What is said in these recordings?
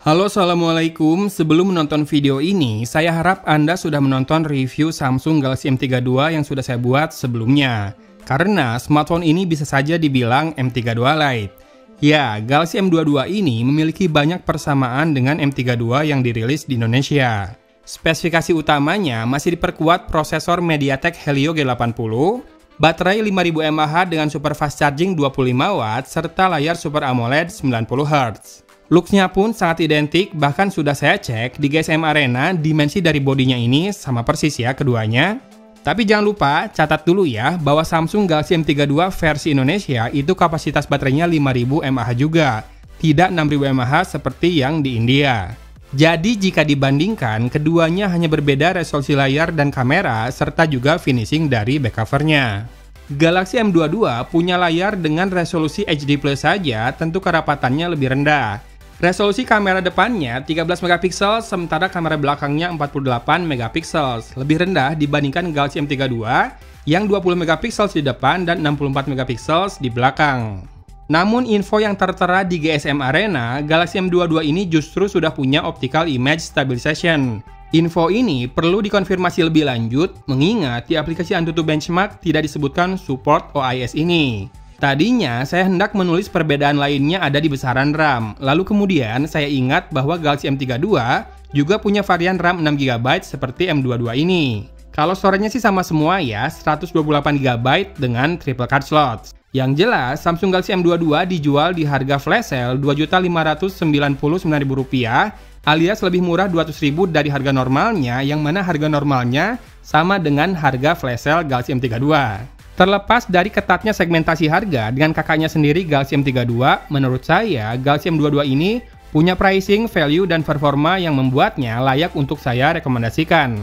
Halo, Assalamualaikum. Sebelum menonton video ini, saya harap Anda sudah menonton review Samsung Galaxy M32 yang sudah saya buat sebelumnya. Karena smartphone ini bisa saja dibilang M32 Lite. Ya, Galaxy M22 ini memiliki banyak persamaan dengan M32 yang dirilis di Indonesia. Spesifikasi utamanya masih diperkuat prosesor MediaTek Helio G80, baterai 5000 mAh dengan super fast charging 25 Watt, serta layar Super AMOLED 90 Hz. Looks-nya pun sangat identik, bahkan sudah saya cek di GSM Arena, dimensi dari bodinya ini sama persis ya keduanya. Tapi jangan lupa, catat dulu ya, bahwa Samsung Galaxy M32 versi Indonesia itu kapasitas baterainya 5000 mAh juga, tidak 6000 mAh seperti yang di India. Jadi jika dibandingkan, keduanya hanya berbeda resolusi layar dan kamera, serta juga finishing dari back covernya. Galaxy M22 punya layar dengan resolusi HD Plus saja, tentu kerapatannya lebih rendah. Resolusi kamera depannya 13 megapiksel, sementara kamera belakangnya 48 megapiksel, lebih rendah dibandingkan Galaxy M32 yang 20 megapiksel di depan dan 64 megapiksel di belakang. Namun info yang tertera di GSM Arena, Galaxy M22 ini justru sudah punya Optical Image Stabilization. Info ini perlu dikonfirmasi lebih lanjut, mengingat di aplikasi AnTuTu Benchmark tidak disebutkan support OIS ini. Tadinya saya hendak menulis perbedaan lainnya ada di besaran RAM, lalu kemudian saya ingat bahwa Galaxy M32 juga punya varian RAM 6GB seperti M22 ini. Kalau storage-nya sih sama semua ya, 128GB dengan triple card slot. Yang jelas, Samsung Galaxy M22 dijual di harga flash sale Rp2.599.000 alias lebih murah Rp200.000 dari harga normalnya, yang mana harga normalnya sama dengan harga flash sale Galaxy M32. Terlepas dari ketatnya segmentasi harga dengan kakaknya sendiri Galaxy M32, menurut saya Galaxy M22 ini punya pricing, value, dan performa yang membuatnya layak untuk saya rekomendasikan.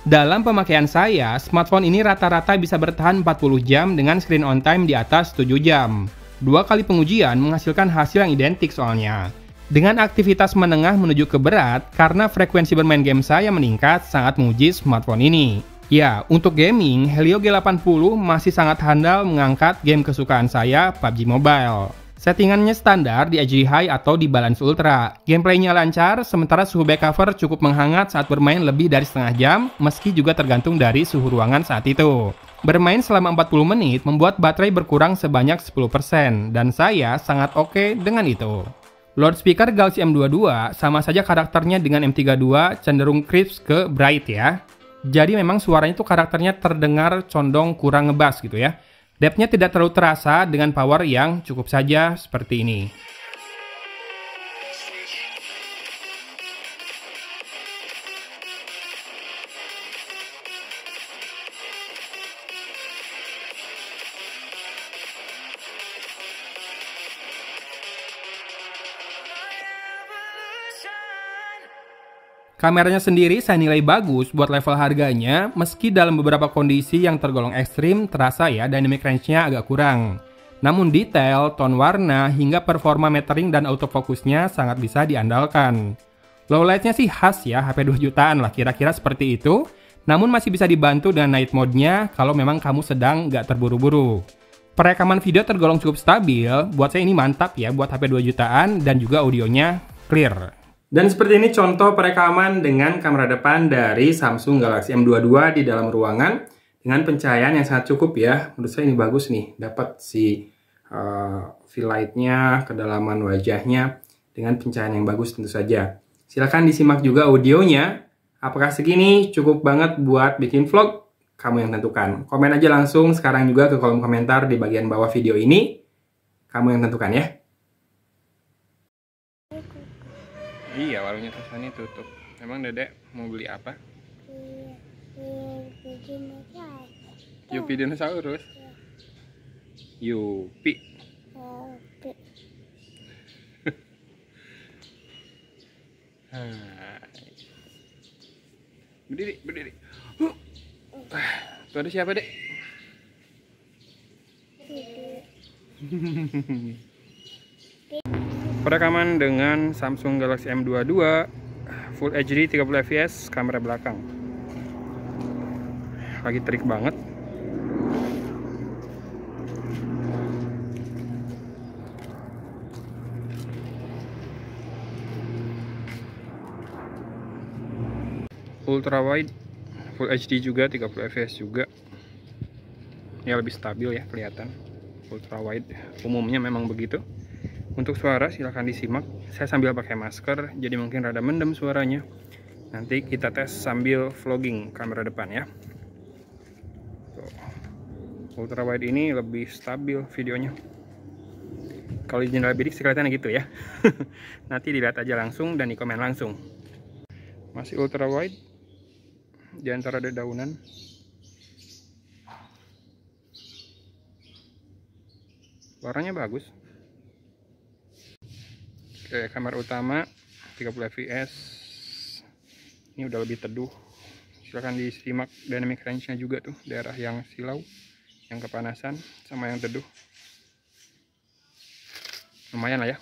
Dalam pemakaian saya, smartphone ini rata-rata bisa bertahan 40 jam dengan screen on time di atas 7 jam. 2 kali pengujian menghasilkan hasil yang identik soalnya. Dengan aktivitas menengah menuju ke berat, karena frekuensi bermain game saya meningkat, sangat menguji smartphone ini. Ya, untuk gaming, Helio G80 masih sangat handal mengangkat game kesukaan saya, PUBG Mobile. Settingannya standar di HD High atau di Balance Ultra. Gameplaynya lancar, sementara suhu back cover cukup menghangat saat bermain lebih dari setengah jam, meski juga tergantung dari suhu ruangan saat itu. Bermain selama 40 menit membuat baterai berkurang sebanyak 10%, dan saya sangat oke dengan itu. Loudspeaker Galaxy M22 sama saja karakternya dengan M32, cenderung crisp ke bright ya. Jadi memang suaranya itu karakternya terdengar condong kurang ngebass gitu ya. Depth-nya tidak terlalu terasa dengan power yang cukup saja seperti ini. Kameranya sendiri saya nilai bagus buat level harganya, meski dalam beberapa kondisi yang tergolong ekstrim terasa ya dynamic range-nya agak kurang. Namun detail, tone warna, hingga performa metering dan autofocusnya sangat bisa diandalkan. Low light-nya sih khas ya, HP 2 jutaan lah kira-kira seperti itu, namun masih bisa dibantu dengan night mode-nya kalau memang kamu sedang nggak terburu-buru. Perekaman video tergolong cukup stabil, buat saya ini mantap ya buat HP 2 jutaan dan juga audionya clear. Dan seperti ini contoh perekaman dengan kamera depan dari Samsung Galaxy M22 di dalam ruangan dengan pencahayaan yang sangat cukup ya. Menurut saya ini bagus nih, dapat si fill light-nya, kedalaman wajahnya dengan pencahayaan yang bagus tentu saja. Silahkan disimak juga audionya. Apakah segini cukup banget buat bikin vlog? Kamu yang tentukan. Komen aja langsung sekarang juga ke kolom komentar di bagian bawah video ini. Kamu yang tentukan ya. Iya, warungnya Tasani tutup. Emang Dedek mau beli apa? Yupi dinosaurus. Yupi. Berdiri, berdiri. Tuh ada siapa, Dek? Perekaman dengan Samsung Galaxy M22 Full HD 30 fps, kamera belakang. Lagi trik banget. ultra wide, full HD juga, 30 fps juga. Ya lebih stabil ya kelihatan. Ultra wide umumnya memang begitu. Untuk suara silahkan disimak. Saya sambil pakai masker, jadi mungkin rada mendem suaranya. Nanti kita tes sambil vlogging kamera depan ya. Tuh. Ultra wide ini lebih stabil videonya. Kalau di jendela bidik kelihatannya gitu ya. Nanti dilihat aja langsung dan di komen langsung. Masih ultra wide di antara dedaunan. Warnanya bagus. Oke, kamera utama 30 fps. Ini udah lebih teduh. Silahkan disimak dynamic range-nya juga tuh, daerah yang silau, yang kepanasan, sama yang teduh. Lumayan lah ya.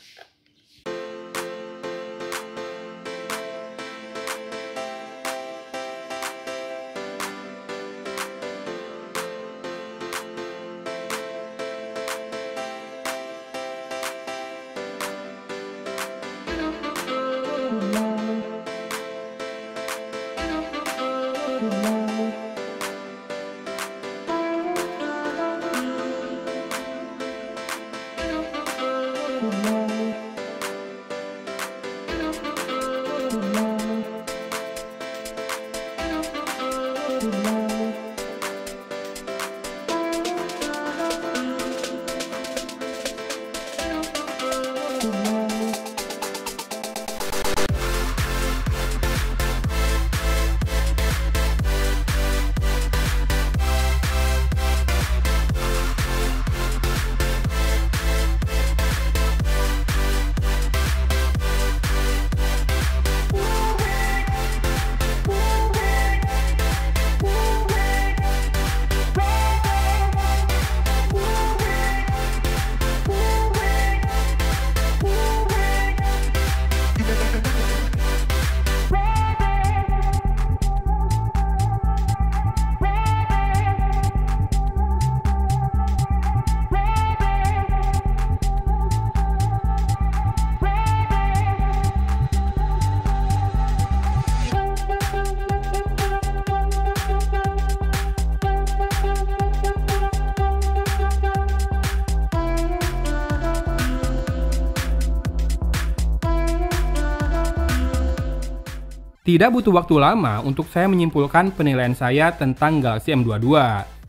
Tidak butuh waktu lama untuk saya menyimpulkan penilaian saya tentang Galaxy M22.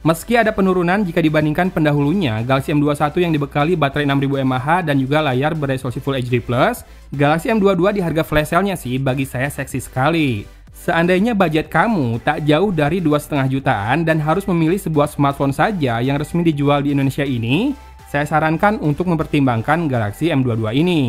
Meski ada penurunan jika dibandingkan pendahulunya, Galaxy M21 yang dibekali baterai 6000 mAh dan juga layar beresolusi Full HD+, Galaxy M22 di harga flash sale-nya sih bagi saya seksi sekali. Seandainya budget kamu tak jauh dari 2,5 jutaan dan harus memilih sebuah smartphone saja yang resmi dijual di Indonesia ini, saya sarankan untuk mempertimbangkan Galaxy M22 ini.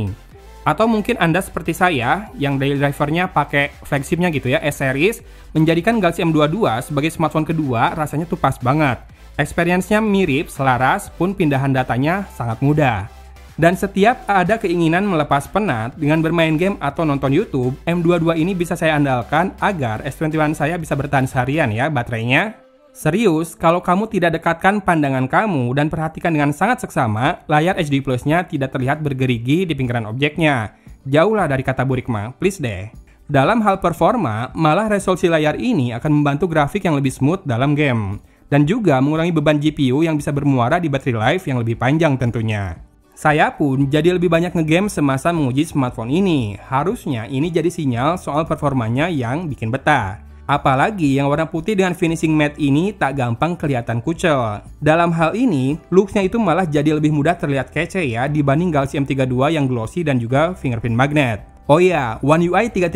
Atau mungkin Anda seperti saya, yang daily drivernya pakai flagshipnya gitu ya, S-Series, menjadikan Galaxy M22 sebagai smartphone kedua rasanya tuh pas banget. Experience-nya mirip, selaras, pun pindahan datanya sangat mudah. Dan setiap ada keinginan melepas penat dengan bermain game atau nonton YouTube, M22 ini bisa saya andalkan agar S21 saya bisa bertahan seharian ya baterainya. Serius, kalau kamu tidak dekatkan pandangan kamu dan perhatikan dengan sangat seksama, layar HD Plus-nya tidak terlihat bergerigi di pinggiran objeknya. Jauhlah dari kata burik mah, please deh. Dalam hal performa, malah resolusi layar ini akan membantu grafik yang lebih smooth dalam game. Dan juga mengurangi beban GPU yang bisa bermuara di baterai life yang lebih panjang tentunya. Saya pun jadi lebih banyak ngegame semasa menguji smartphone ini. Harusnya ini jadi sinyal soal performanya yang bikin betah. Apalagi yang warna putih dengan finishing matte ini tak gampang kelihatan kucel. Dalam hal ini, looks-nya itu malah jadi lebih mudah terlihat kece ya dibanding Galaxy M32 yang glossy dan juga fingerprint magnet. Oh iya, One UI 3.1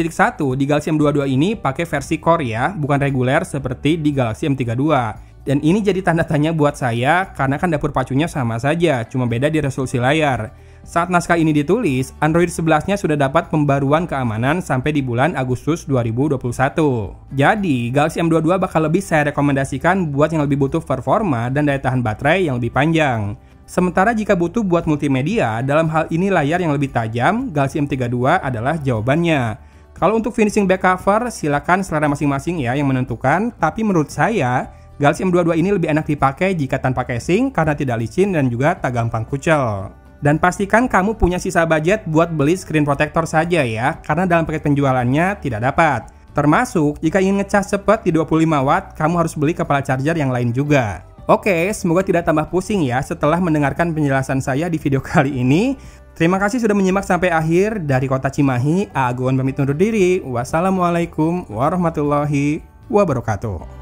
di Galaxy M22 ini pakai versi Core ya, bukan reguler seperti di Galaxy M32. Dan ini jadi tanda tanya buat saya karena kan dapur pacunya sama saja, cuma beda di resolusi layar. Saat naskah ini ditulis, Android 11-nya sudah dapat pembaruan keamanan sampai di bulan Agustus 2021. Jadi, Galaxy M22 bakal lebih saya rekomendasikan buat yang lebih butuh performa dan daya tahan baterai yang lebih panjang. Sementara jika butuh buat multimedia, dalam hal ini layar yang lebih tajam, Galaxy M32 adalah jawabannya. Kalau untuk finishing back cover, silakan selera masing-masing ya yang menentukan, tapi menurut saya, Galaxy M22 ini lebih enak dipakai jika tanpa casing karena tidak licin dan juga tak gampang kucel. Dan pastikan kamu punya sisa budget buat beli screen protector saja ya, karena dalam paket penjualannya tidak dapat. Termasuk jika ingin ngecas cepat di 25 watt, kamu harus beli kepala charger yang lain juga. Oke, semoga tidak tambah pusing ya setelah mendengarkan penjelasan saya di video kali ini. Terima kasih sudah menyimak sampai akhir. Dari Kota Cimahi, Agun pamit undur diri. Wassalamualaikum warahmatullahi wabarakatuh.